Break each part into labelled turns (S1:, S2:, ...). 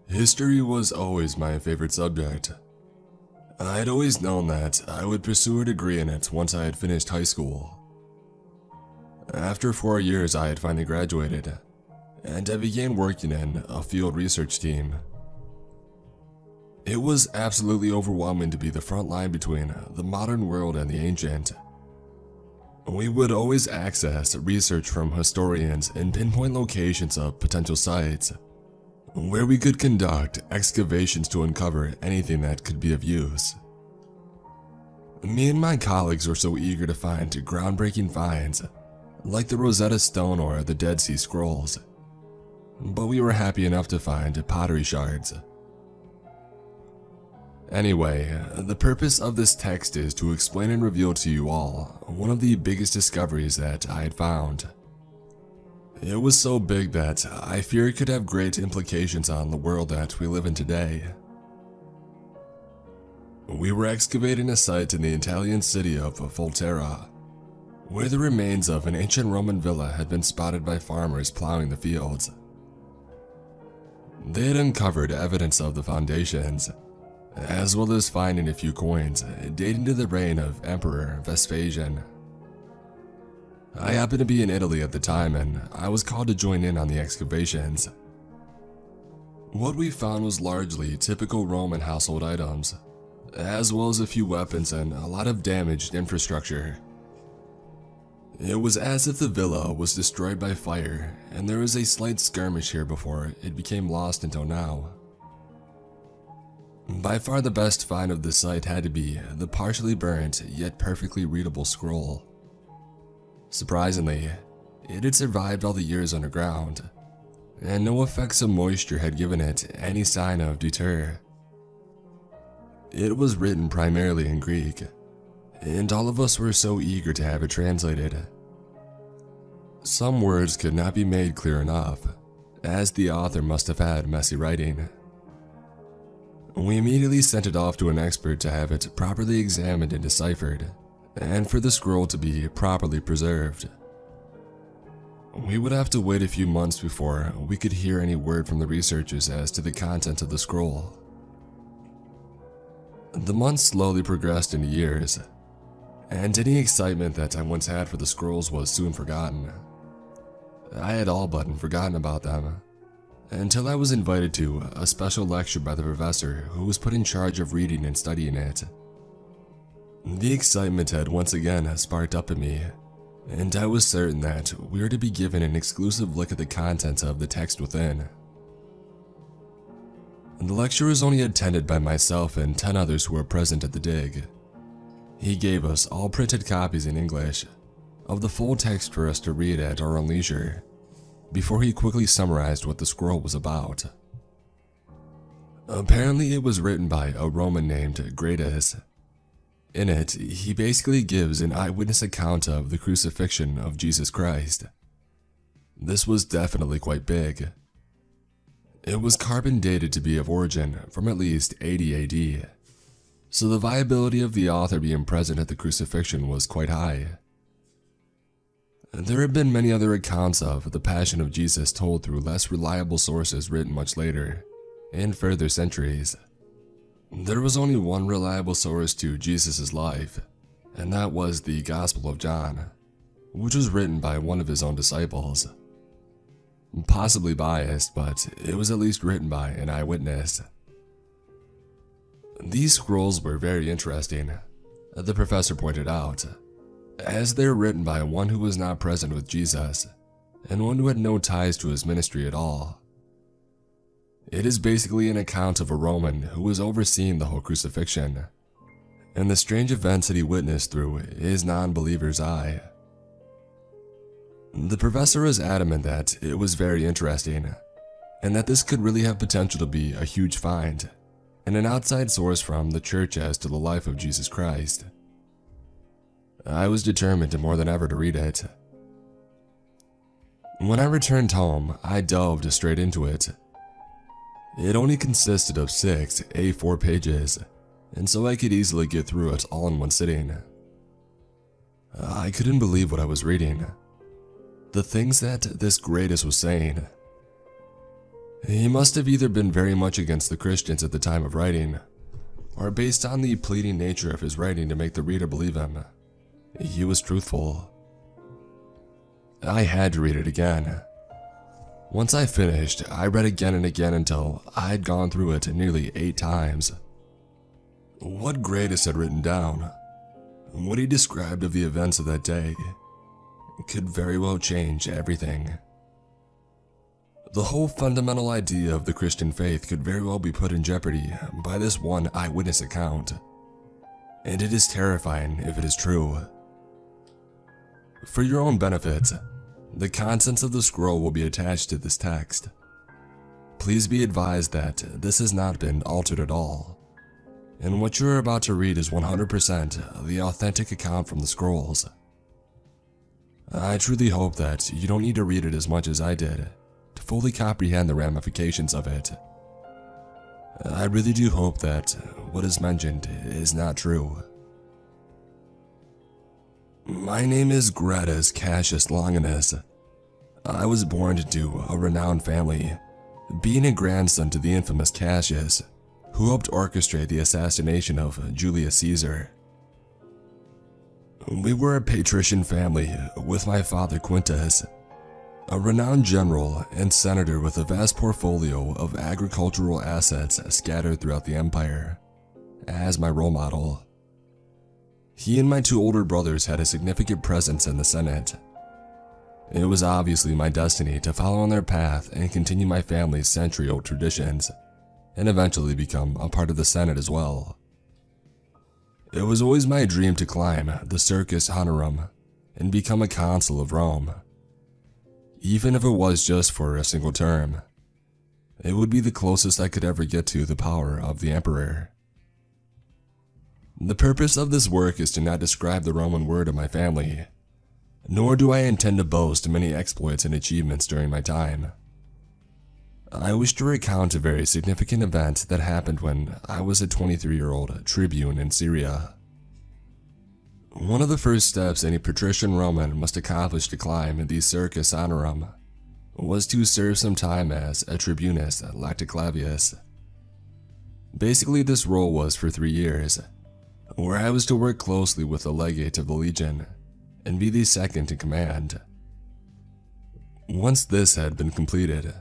S1: History was always my favorite subject. I had always known that I would pursue a degree in it once I had finished high school. After 4 years, I had finally graduated, and I began working in a field research team. It was absolutely overwhelming to be the front line between the modern world and the ancient. We would always access research from historians and pinpoint locations of potential sites, where we could conduct excavations to uncover anything that could be of use. Me and my colleagues were so eager to find groundbreaking finds, like the Rosetta Stone or the Dead Sea Scrolls, but we were happy enough to find pottery shards. Anyway, the purpose of this text is to explain and reveal to you all one of the biggest discoveries that I had found. It was so big that I fear it could have great implications on the world that we live in today. We were excavating a site in the Italian city of Volterra, where the remains of an ancient Roman villa had been spotted by farmers plowing the fields. They had uncovered evidence of the foundations, as well as finding a few coins dating to the reign of Emperor Vespasian. I happened to be in Italy at the time, and I was called to join in on the excavations. What we found was largely typical Roman household items, as well as a few weapons and a lot of damaged infrastructure. It was as if the villa was destroyed by fire, and there was a slight skirmish here before it became lost until now. By far the best find of the site had to be the partially burnt yet perfectly readable scroll. Surprisingly, it had survived all the years underground, and no effects of moisture had given it any sign of deter. It was written primarily in Greek, and all of us were so eager to have it translated. Some words could not be made clear enough, as the author must have had messy writing. We immediately sent it off to an expert to have it properly examined and deciphered, and for the scroll to be properly preserved. We would have to wait a few months before we could hear any word from the researchers as to the content of the scroll. The months slowly progressed into years, and any excitement that I once had for the scrolls was soon forgotten. I had all but forgotten about them, until I was invited to a special lecture by the professor who was put in charge of reading and studying it. The excitement had once again sparked up in me, and I was certain that we were to be given an exclusive look at the contents of the text within. The lecture was only attended by myself and 10 others who were present at the dig. He gave us all printed copies in English of the full text for us to read at our own leisure, before he quickly summarized what the scroll was about. Apparently it was written by a Roman named Gratus. In it, he basically gives an eyewitness account of the crucifixion of Jesus Christ. This was definitely quite big. It was carbon dated to be of origin from at least 80 AD, so the viability of the author being present at the crucifixion was quite high. There have been many other accounts of the Passion of Jesus told through less reliable sources written much later, in further centuries. There was only one reliable source to Jesus' life, and that was the Gospel of John, which was written by one of his own disciples. Possibly biased, but it was at least written by an eyewitness. These scrolls were very interesting, the professor pointed out, as they were written by one who was not present with Jesus, and one who had no ties to his ministry at all. It is basically an account of a Roman who was overseeing the whole crucifixion, and the strange events that he witnessed through his non-believer's eye. The professor was adamant that it was very interesting, and that this could really have potential to be a huge find, and an outside source from the church as to the life of Jesus Christ. I was determined more than ever to read it. When I returned home, I delved straight into it. It only consisted of 6 A4 pages, and so I could easily get through it all in one sitting. I couldn't believe what I was reading. The things that this Gratus was saying. He must have either been very much against the Christians at the time of writing, or based on the pleading nature of his writing to make the reader believe him, he was truthful. I had to read it again. Once I finished, I read again and again until I had gone through it nearly 8 times. What Gratus had written down, what he described of the events of that day, could very well change everything. The whole fundamental idea of the Christian faith could very well be put in jeopardy by this one eyewitness account, and it is terrifying if it is true. For your own benefit, the contents of the scroll will be attached to this text. Please be advised that this has not been altered at all, and what you are about to read is 100% the authentic account from the scrolls. I truly hope that you don't need to read it as much as I did to fully comprehend the ramifications of it. I really do hope that what is mentioned is not true. My name is Gratus Cassius Longinus. I was born into a renowned family, being a grandson to the infamous Cassius, who helped orchestrate the assassination of Julius Caesar. We were a patrician family with my father Quintus, a renowned general and senator with a vast portfolio of agricultural assets scattered throughout the empire, as my role model. He and my 2 older brothers had a significant presence in the Senate. It was obviously my destiny to follow on their path and continue my family's century-old traditions, and eventually become a part of the Senate as well. It was always my dream to climb the Circus Honorum and become a consul of Rome. Even if it was just for a single term, it would be the closest I could ever get to the power of the emperor. The purpose of this work is to not describe the Roman word of my family, nor do I intend to boast many exploits and achievements during my time. I wish to recount a very significant event that happened when I was a 23-year-old tribune in Syria. One of the first steps any patrician Roman must accomplish to climb the Circus Honorum was to serve some time as a tribunus lacticlavius. Basically, this role was for 3 years, where I was to work closely with the legate of the legion and be the second in command. Once this had been completed,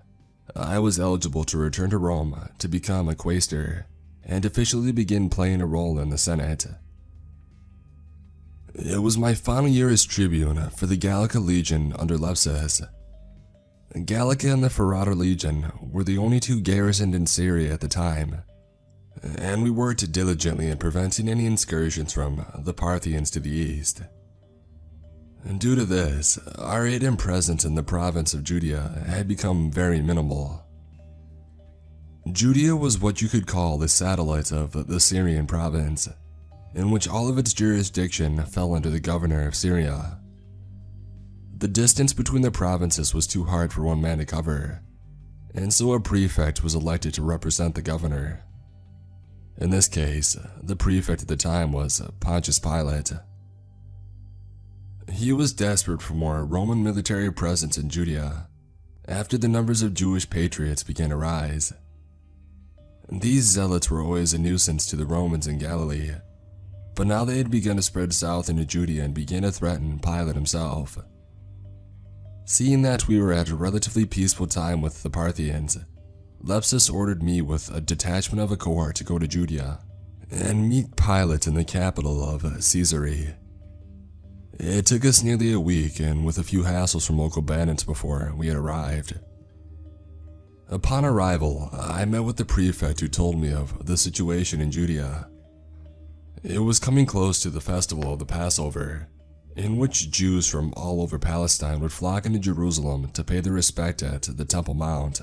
S1: I was eligible to return to Rome to become a quaestor and officially begin playing a role in the Senate. It was my final year as tribune for the Gallica Legion under Lepsus. Gallica and the Ferrata Legion were the only 2 garrisoned in Syria at the time, and we worked diligently in preventing any incursions from the Parthians to the east. Due to this, our aid and presence in the province of Judea had become very minimal. Judea was what you could call the satellite of the Syrian province, in which all of its jurisdiction fell under the governor of Syria. The distance between the provinces was too hard for one man to cover, and so a prefect was elected to represent the governor. In this case, the prefect at the time was Pontius Pilate. He was desperate for more Roman military presence in Judea after the numbers of Jewish patriots began to rise. These zealots were always a nuisance to the Romans in Galilee, but now they had begun to spread south into Judea and began to threaten Pilate himself. Seeing that we were at a relatively peaceful time with the Parthians, Lepsus ordered me with a detachment of a cohort to go to Judea and meet Pilate in the capital of Caesarea. It took us nearly a week and with a few hassles from local bandits before we had arrived. Upon arrival, I met with the prefect who told me of the situation in Judea. It was coming close to the festival of the Passover, in which Jews from all over Palestine would flock into Jerusalem to pay their respect at the Temple Mount.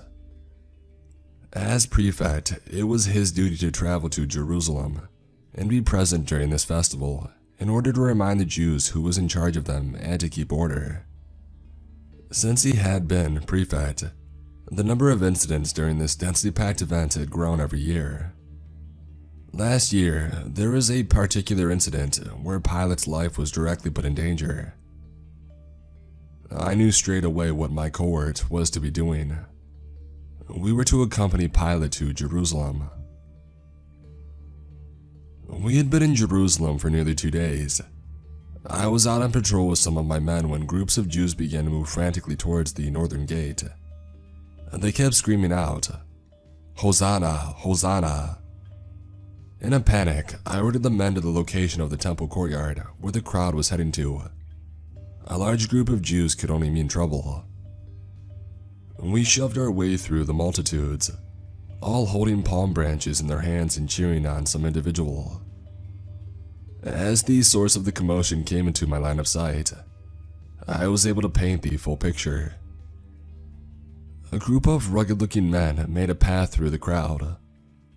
S1: As prefect, it was his duty to travel to Jerusalem and be present during this festival in order to remind the Jews who was in charge of them and to keep order. Since he had been prefect, the number of incidents during this densely packed event had grown every year. Last year, there was a particular incident where Pilate's life was directly put in danger. I knew straight away what my cohort was to be doing. We were to accompany Pilate to Jerusalem. We had been in Jerusalem for nearly 2 days. I was out on patrol with some of my men when groups of Jews began to move frantically towards the northern gate. They kept screaming out, "Hosanna! Hosanna!" In a panic, I ordered the men to the location of the temple courtyard where the crowd was heading to. A large group of Jews could only mean trouble. We shoved our way through the multitudes, all holding palm branches in their hands and cheering on some individual. As the source of the commotion came into my line of sight, I was able to paint the full picture. A group of rugged-looking men made a path through the crowd,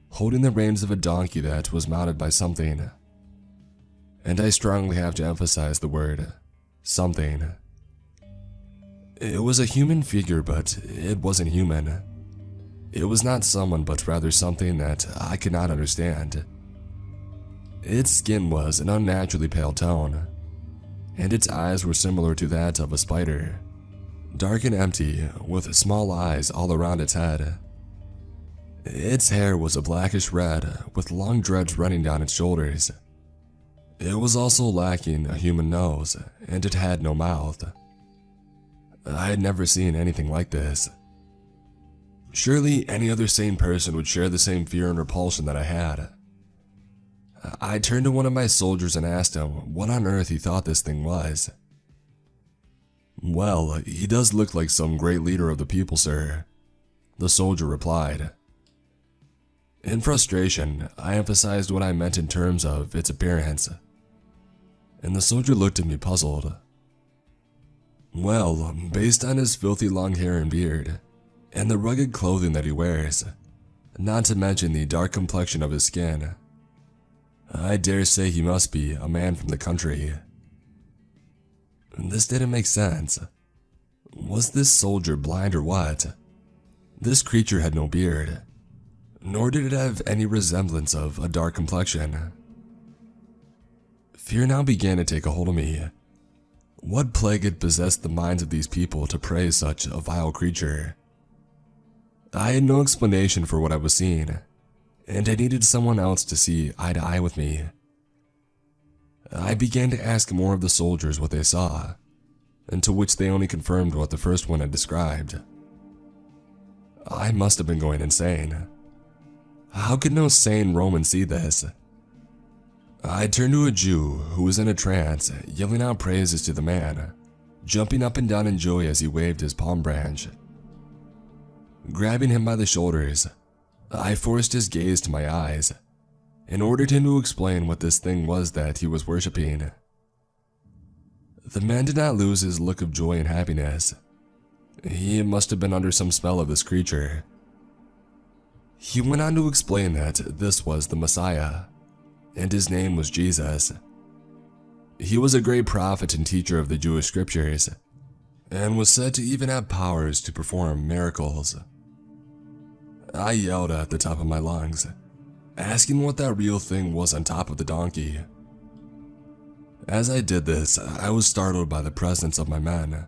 S1: holding the reins of a donkey that was mounted by something. And I strongly have to emphasize the word, something. It was a human figure, but it wasn't human. It was not someone, but rather something that I could not understand. Its skin was an unnaturally pale tone, and its eyes were similar to that of a spider, dark and empty, with small eyes all around its head. Its hair was a blackish red, with long dreads running down its shoulders. It was also lacking a human nose, and it had no mouth. I had never seen anything like this. Surely any other sane person would share the same fear and repulsion that I had. I turned to one of my soldiers and asked him what on earth he thought this thing was. "Well, he does look like some great leader of the people, sir," the soldier replied. In frustration, I emphasized what I meant in terms of its appearance, and the soldier looked at me puzzled. "Well, based on his filthy long hair and beard, and the rugged clothing that he wears, not to mention the dark complexion of his skin, I dare say he must be a man from the country." This didn't make sense. Was this soldier blind or what? This creature had no beard, nor did it have any resemblance of a dark complexion. Fear now began to take a hold of me. What plague had possessed the minds of these people to praise such a vile creature? I had no explanation for what I was seeing, and I needed someone else to see eye to eye with me. I began to ask more of the soldiers what they saw, and to which they only confirmed what the first one had described. I must have been going insane. How could no sane Roman see this? I turned to a Jew who was in a trance, yelling out praises to the man, jumping up and down in joy as he waved his palm branch. Grabbing him by the shoulders, I forced his gaze to my eyes and ordered him to explain what this thing was that he was worshipping. The man did not lose his look of joy and happiness. He must have been under some spell of this creature. He went on to explain that this was the Messiah, and his name was Jesus. He was a great prophet and teacher of the Jewish scriptures, and was said to even have powers to perform miracles. I yelled at the top of my lungs, asking what that real thing was on top of the donkey. As I did this, I was startled by the presence of my men,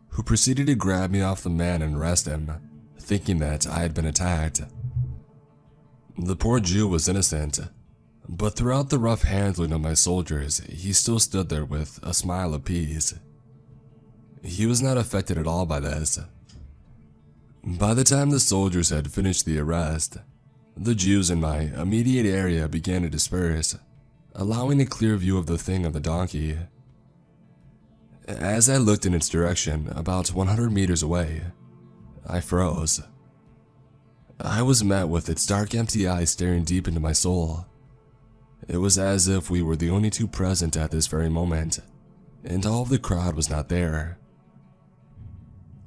S1: who proceeded to grab me off the man and arrest him, thinking that I had been attacked. The poor Jew was innocent, but throughout the rough handling of my soldiers, he still stood there with a smile of peace. He was not affected at all by this. By the time the soldiers had finished the arrest, the Jews in my immediate area began to disperse, allowing a clear view of the thing on the donkey. As I looked in its direction, about 100 meters away, I froze. I was met with its dark, empty eyes staring deep into my soul. It was as if we were the only two present at this very moment, and all of the crowd was not there.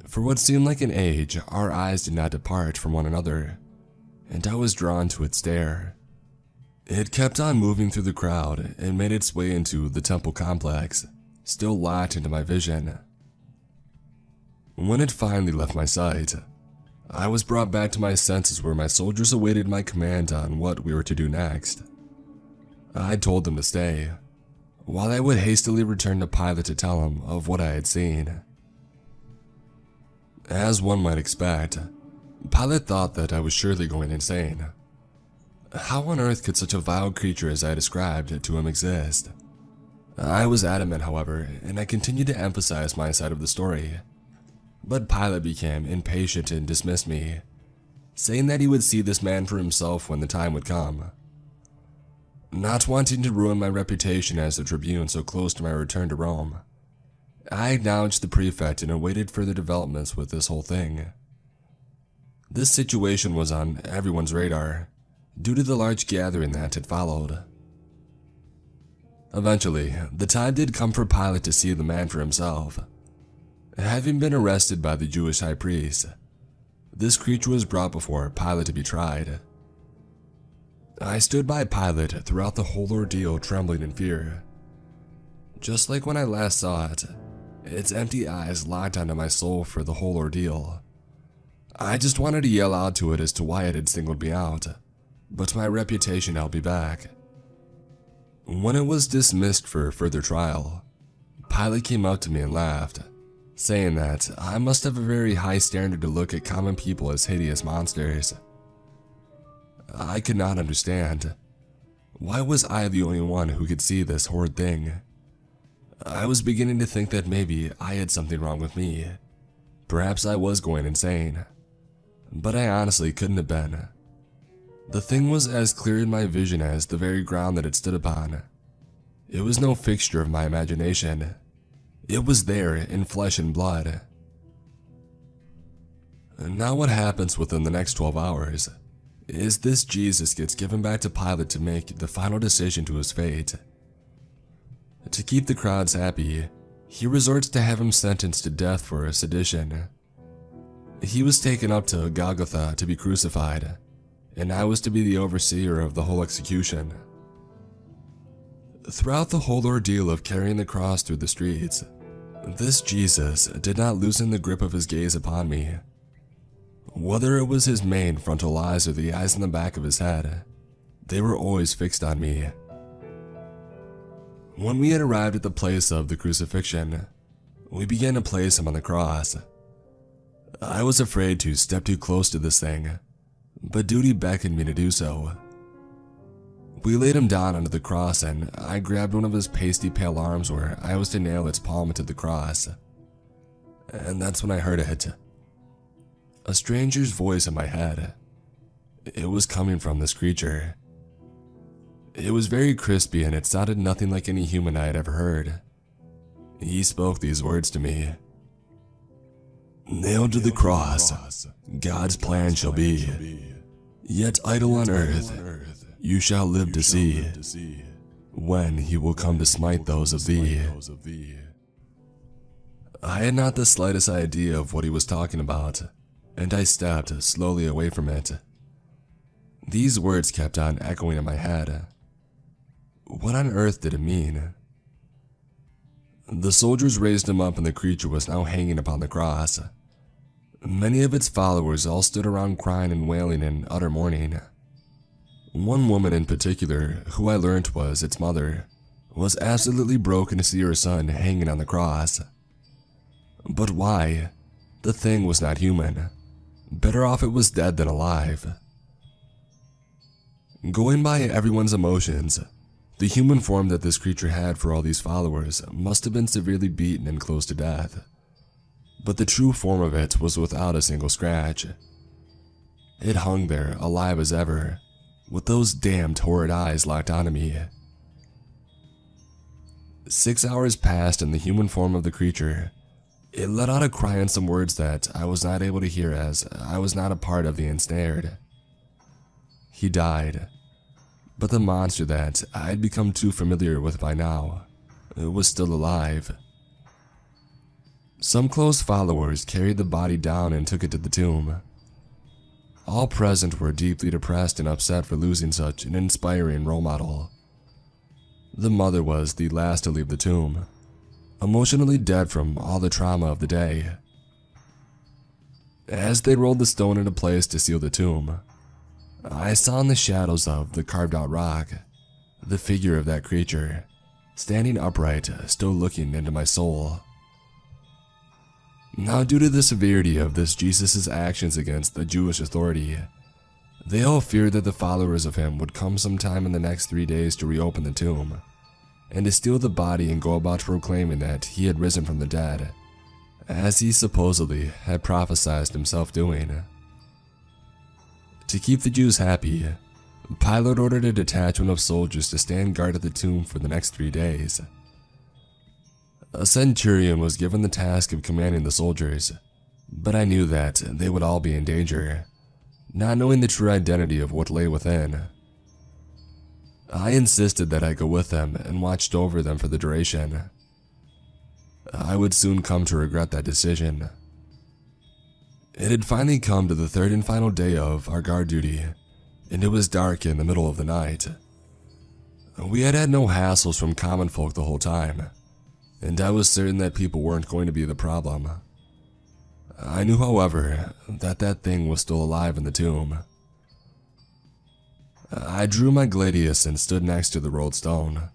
S1: For what seemed like an age, our eyes did not depart from one another, and I was drawn to its stare. It kept on moving through the crowd and made its way into the temple complex, still locked into my vision. When it finally left my sight, I was brought back to my senses where my soldiers awaited my command on what we were to do next. I told them to stay, while I would hastily return to Pilate to tell him of what I had seen. As one might expect, Pilate thought that I was surely going insane. How on earth could such a vile creature as I described to him exist? I was adamant, however, and I continued to emphasize my side of the story. But Pilate became impatient and dismissed me, saying that he would see this man for himself when the time would come. Not wanting to ruin my reputation as a tribune so close to my return to Rome, I acknowledged the prefect and awaited further developments with this whole thing. This situation was on everyone's radar, due to the large gathering that had followed. Eventually, the time did come for Pilate to see the man for himself. Having been arrested by the Jewish high priest, this creature was brought before Pilate to be tried. I stood by Pilate throughout the whole ordeal, trembling in fear. Just like when I last saw it, its empty eyes locked onto my soul for the whole ordeal. I just wanted to yell out to it as to why it had singled me out, but my reputation held me back. When it was dismissed for further trial, Pilate came up to me and laughed, saying that I must have a very high standard to look at common people as hideous monsters. I could not understand. Why was I the only one who could see this horrid thing? I was beginning to think that maybe I had something wrong with me. Perhaps I was going insane. But I honestly couldn't have been. The thing was as clear in my vision as the very ground that it stood upon. It was no fixture of my imagination. It was there in flesh and blood. Now what happens within the next 12 hours is this Jesus gets given back to Pilate to make the final decision to his fate. To keep the crowds happy, he resorts to have him sentenced to death for sedition. He was taken up to Golgotha to be crucified, and I was to be the overseer of the whole execution. Throughout the whole ordeal of carrying the cross through the streets, this Jesus did not loosen the grip of his gaze upon me. Whether it was his main frontal eyes or the eyes in the back of his head, they were always fixed on me. When we had arrived at the place of the crucifixion, we began to place him on the cross. I was afraid to step too close to this thing, but duty beckoned me to do so. We laid him down onto the cross and I grabbed one of his pasty pale arms where I was to nail its palm into the cross. And that's when I heard it. A stranger's voice in my head. It was coming from this creature. It was very crispy and it sounded nothing like any human I had ever heard. He spoke these words to me. "Nailed to the cross, God's plan shall be. Yet idle on earth, you shall live to see, when he will come to smite those of thee." I had not the slightest idea of what he was talking about, and I stepped slowly away from it. These words kept on echoing in my head. What on earth did it mean? The soldiers raised him up and the creature was now hanging upon the cross. Many of its followers all stood around crying and wailing in utter mourning. One woman in particular, who I learned was its mother, was absolutely broken to see her son hanging on the cross. But why? The thing was not human. Better off it was dead than alive. Going by everyone's emotions, the human form that this creature had for all these followers must have been severely beaten and close to death. But the true form of it was without a single scratch. It hung there, alive as ever, with those damned horrid eyes locked onto me. 6 hours passed in the human form of the creature. It let out a cry and some words that I was not able to hear as I was not a part of the ensnared. He died, but the monster that I had become too familiar with by now was still alive. Some close followers carried the body down and took it to the tomb. All present were deeply depressed and upset for losing such an inspiring role model. The mother was the last to leave the tomb, emotionally dead from all the trauma of the day. As they rolled the stone into place to seal the tomb, I saw in the shadows of the carved out rock the figure of that creature, standing upright, still looking into my soul. Now, due to the severity of this Jesus' actions against the Jewish authority, they all feared that the followers of him would come sometime in the next 3 days to reopen the tomb, and to steal the body and go about proclaiming that he had risen from the dead, as he supposedly had prophesied himself doing. To keep the Jews happy, Pilate ordered a detachment of soldiers to stand guard at the tomb for the next 3 days. A centurion was given the task of commanding the soldiers, but I knew that they would all be in danger, not knowing the true identity of what lay within. I insisted that I go with them and watched over them for the duration. I would soon come to regret that decision. It had finally come to the third and final day of our guard duty, and it was dark in the middle of the night. We had had no hassles from common folk the whole time, and I was certain that people weren't going to be the problem. I knew, however, that that thing was still alive in the tomb. I drew my gladius and stood next to the rolled stone.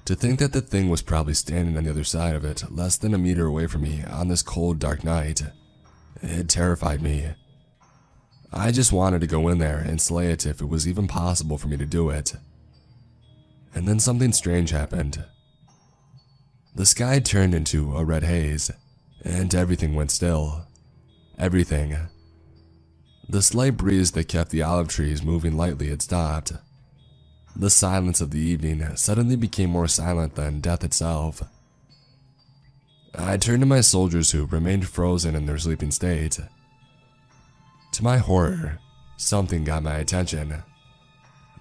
S1: To think that the thing was probably standing on the other side of it, less than a meter away from me on this cold, dark night, it terrified me. I just wanted to go in there and slay it if it was even possible for me to do it. And then something strange happened. The sky turned into a red haze, and everything went still. Everything. The slight breeze that kept the olive trees moving lightly had stopped. The silence of the evening suddenly became more silent than death itself. I turned to my soldiers who remained frozen in their sleeping state. To my horror, something got my attention.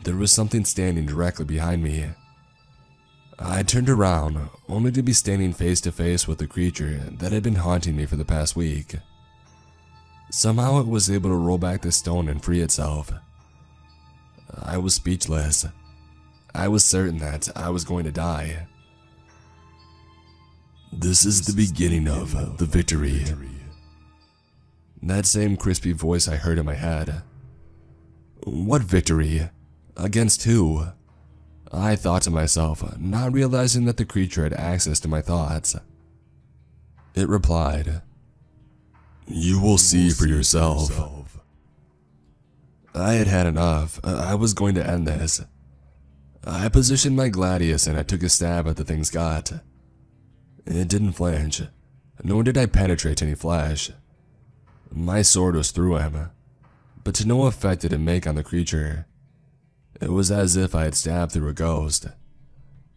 S1: There was something standing directly behind me. I turned around, only to be standing face to face with the creature that had been haunting me for the past week. Somehow it was able to roll back the stone and free itself. I was speechless. I was certain that I was going to die. "This is the beginning of the victory." That same crispy voice I heard in my head. What victory? Against who? I thought to myself, not realizing that the creature had access to my thoughts. It replied, "You will see for yourself." I had had enough. I was going to end this. I positioned my gladius and I took a stab at the thing's gut. It didn't flinch, nor did I penetrate any flesh. My sword was through him, but to no effect did it make on the creature. It was as if I had stabbed through a ghost,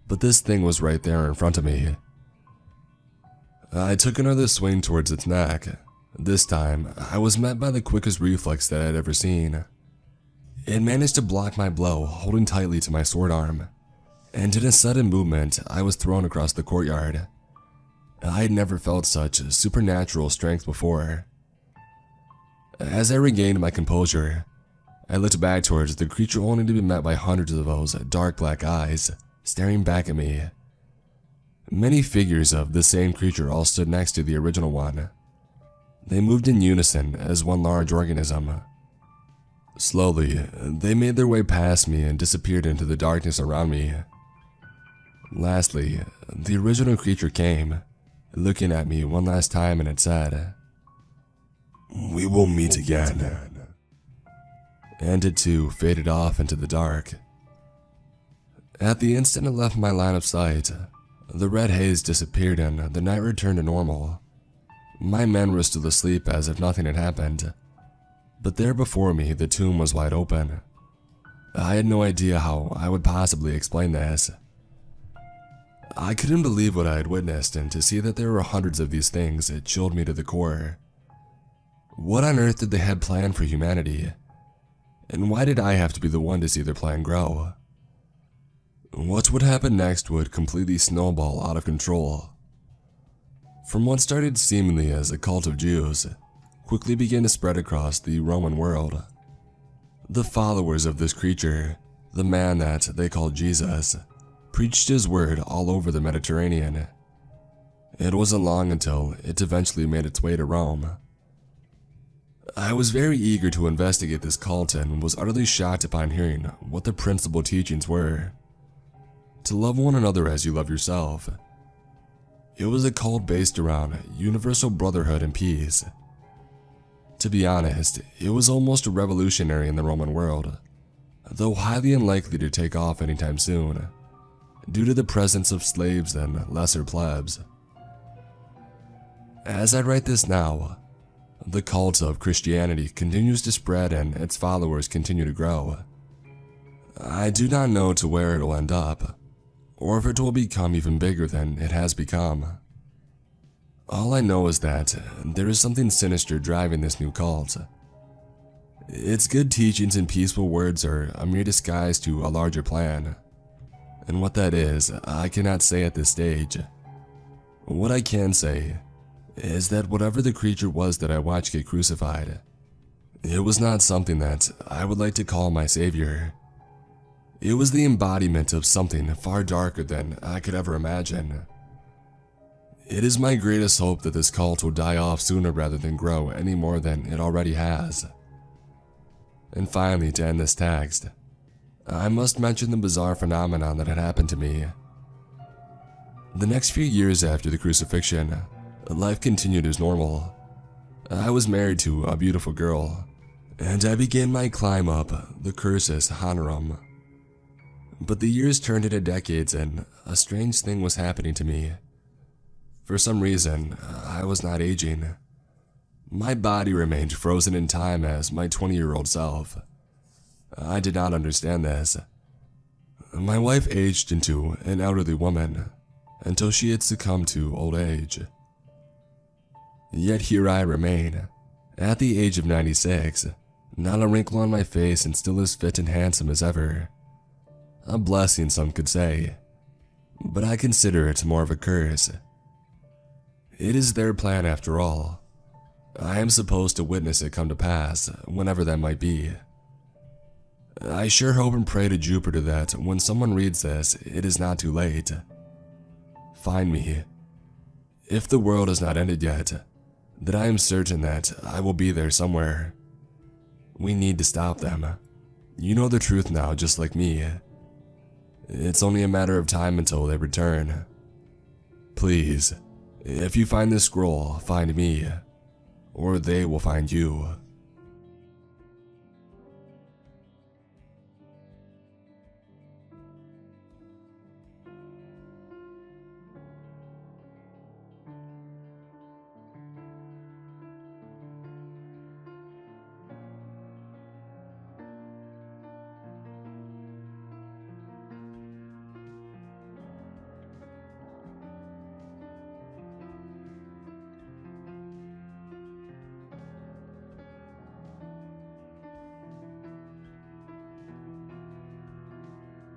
S1: but this thing was right there in front of me. I took another swing towards its neck. This time, I was met by the quickest reflex that I had ever seen. It managed to block my blow, holding tightly to my sword arm, and in a sudden movement, I was thrown across the courtyard. I had never felt such supernatural strength before. As I regained my composure, I looked back towards the creature only to be met by hundreds of those dark black eyes, staring back at me. Many figures of the same creature all stood next to the original one. They moved in unison as one large organism. Slowly, they made their way past me and disappeared into the darkness around me. Lastly, the original creature came, looking at me one last time, and it said, "We will meet again." And it too faded off into the dark. At the instant it left my line of sight, the red haze disappeared and the night returned to normal. My men were still asleep as if nothing had happened, but there before me the tomb was wide open. I had no idea how I would possibly explain this. I couldn't believe what I had witnessed, and to see that there were hundreds of these things, it chilled me to the core. What on earth did they have planned for humanity? And why did I have to be the one to see their plan grow? What would happen next would completely snowball out of control. From what started seemingly as a cult of Jews, quickly began to spread across the Roman world. The followers of this creature, the man that they called Jesus, preached his word all over the Mediterranean. It wasn't long until it eventually made its way to Rome. I was very eager to investigate this cult and was utterly shocked upon hearing what the principal teachings were. To love one another as you love yourself. it was a cult based around universal brotherhood and peace. To be honest, it was almost revolutionary in the Roman world, though highly unlikely to take off anytime soon, due to the presence of slaves and lesser plebs. As I write this now, the cult of Christianity continues to spread and its followers continue to grow. I do not know to where it will end up, or if it will become even bigger than it has become. All I know is that there is something sinister driving this new cult. Its good teachings and peaceful words are a mere disguise to a larger plan, and what that is, I cannot say at this stage. What I can say is that whatever the creature was that I watched get crucified, it was not something that I would like to call my savior. It was the embodiment of something far darker than I could ever imagine. It is my greatest hope that this cult will die off sooner rather than grow any more than it already has. And finally, to end this text, I must mention the bizarre phenomenon that had happened to me. The next few years after the crucifixion, life continued as normal. I was married to a beautiful girl, and I began my climb up the cursus honorum. But the years turned into decades and a strange thing was happening to me. For some reason, I was not aging. My body remained frozen in time as my 20-year-old self. I did not understand this. My wife aged into an elderly woman until she had succumbed to old age. Yet here I remain, at the age of 96, not a wrinkle on my face and still as fit and handsome as ever. A blessing, some could say, but I consider it more of a curse. It is their plan after all. I am supposed to witness it come to pass, whenever that might be. I sure hope and pray to Jupiter that when someone reads this, it is not too late. Find me. If the world has not ended yet, then I am certain that I will be there somewhere. We need to stop them. You know the truth now, just like me. It's only a matter of time until they return. Please, if you find this scroll, find me, or they will find you.